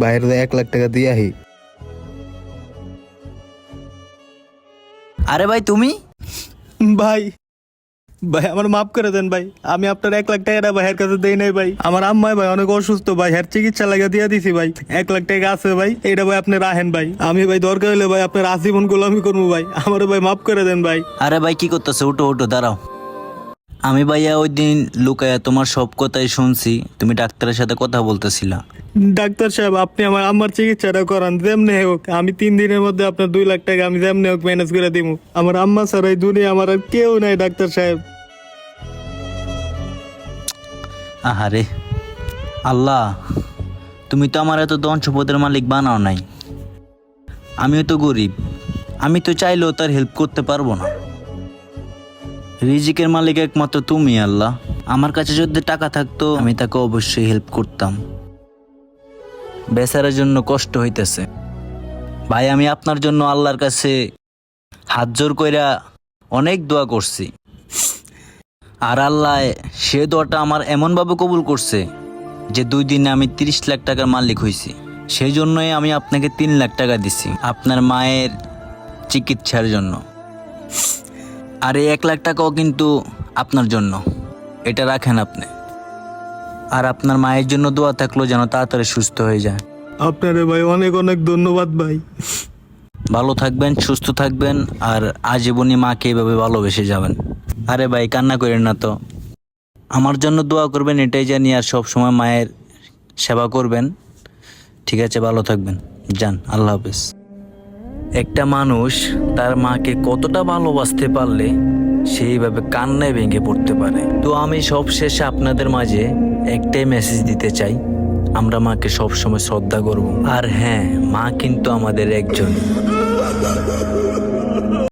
বাইরে 1 লাখ টাকা দিয়ে আহি। আরে ভাই তুমি? ভাই ভাই আমার মাফ করে দেন ভাই, আমি আপনার 1 লাখ টাকাটা ভাইয়ের কাছে দেই নাই ভাই। আমার আম্মাই ভাই অনেক অসুস্থ ভাই, হ্যার চিকিৎসা লাগা দিয়ে দিছি ভাই। 1 লাখ টাকা আছে ভাই, এটা ভাই আপনি রাখেন ভাই। আমি ভাই দরকার হলে ভাই আপনার আজীবন গোলামি করবো ভাই, আমার ভাই মাফ করে দেন ভাই। আরে ভাই কি করতেছে? উঠো উঠো, দাঁড়াও। আমি ভাইয়া ওই দিন লুকায়া তোমার সব কথাই শুনছি, তুমি ডাক্তারের সাথে কথা বলতেছিলা। ডাক্তার সাহেব আপনি আমার আম্মার চিকিৎসাটা করান যেমনি হোক। আমি 3 দিনের মধ্যে আপনার 2 লাখ টাকা আমি যেমনি হোক ম্যানেজ করে দিব। আমার আম্মা ছাড়া এই দুনিয়া আমার আর কেউ নাই ডাক্তার সাহেব। আহারে আল্লাহ, তুমি তো আমার এত ধন সম্পদের মালিক বানাও নাই। আমিও তো গরিব, আমি তো চাইলেও তার হেল্প করতে পারবো না। রিজিকের মালিক একমাত্র তুমি আল্লাহ। আমার কাছে যদি টাকা থাকতো আমি তাকে অবশ্যই হেল্প করতাম। বেচারার জন্য কষ্ট হইতেছে ভাই। আমি আপনার জন্য আল্লাহর কাছে হাত জোর কইরা অনেক দোয়া করছি, আর আল্লাহ সে দোয়াটা আমার এমনভাবে কবুল করছে যে 2 দিনে আমি 30 লাখ টাকার মালিক হয়েছি। সেই জন্যই আমি আপনাকে 3 লাখ টাকা দিছি আপনার মায়ের চিকিৎসার জন্য। আর এই 1 লাখ টাকাও কিন্তু আপনার জন্য, এটা রাখেন আপনি। আর আপনার মায়ের জন্য দোয়া থাকলো যেন তাড়াতাড়ি সুস্থ হয়ে যায়। আপনারে ভাই অনেক অনেক ধন্যবাদ ভাই। ভালো থাকবেন, সুস্থ থাকবেন, আর আজীবনই মাকে এভাবে ভালোবেসে যাবেন। আরে ভাই কান্না করেন না তো, আমার জন্য দোয়া করবেন এটাই জানি, আর সব সময় মায়ের সেবা করবেন। ঠিক আছে, ভালো থাকবেন, যান, আল্লাহ হাফেজ। একটা মানুষ তার মাকে কতটা ভালোবাসতে পারলে সেইভাবে কান্নায় ভেঙে পড়তে পারে। তো আমি সব শেষে আপনাদের মাঝে একটাই মেসেজ দিতে চাই, আমরা মাকে সবসময় শ্রদ্ধা করব। আর হ্যাঁ, মা কিন্তু আমাদের একজন।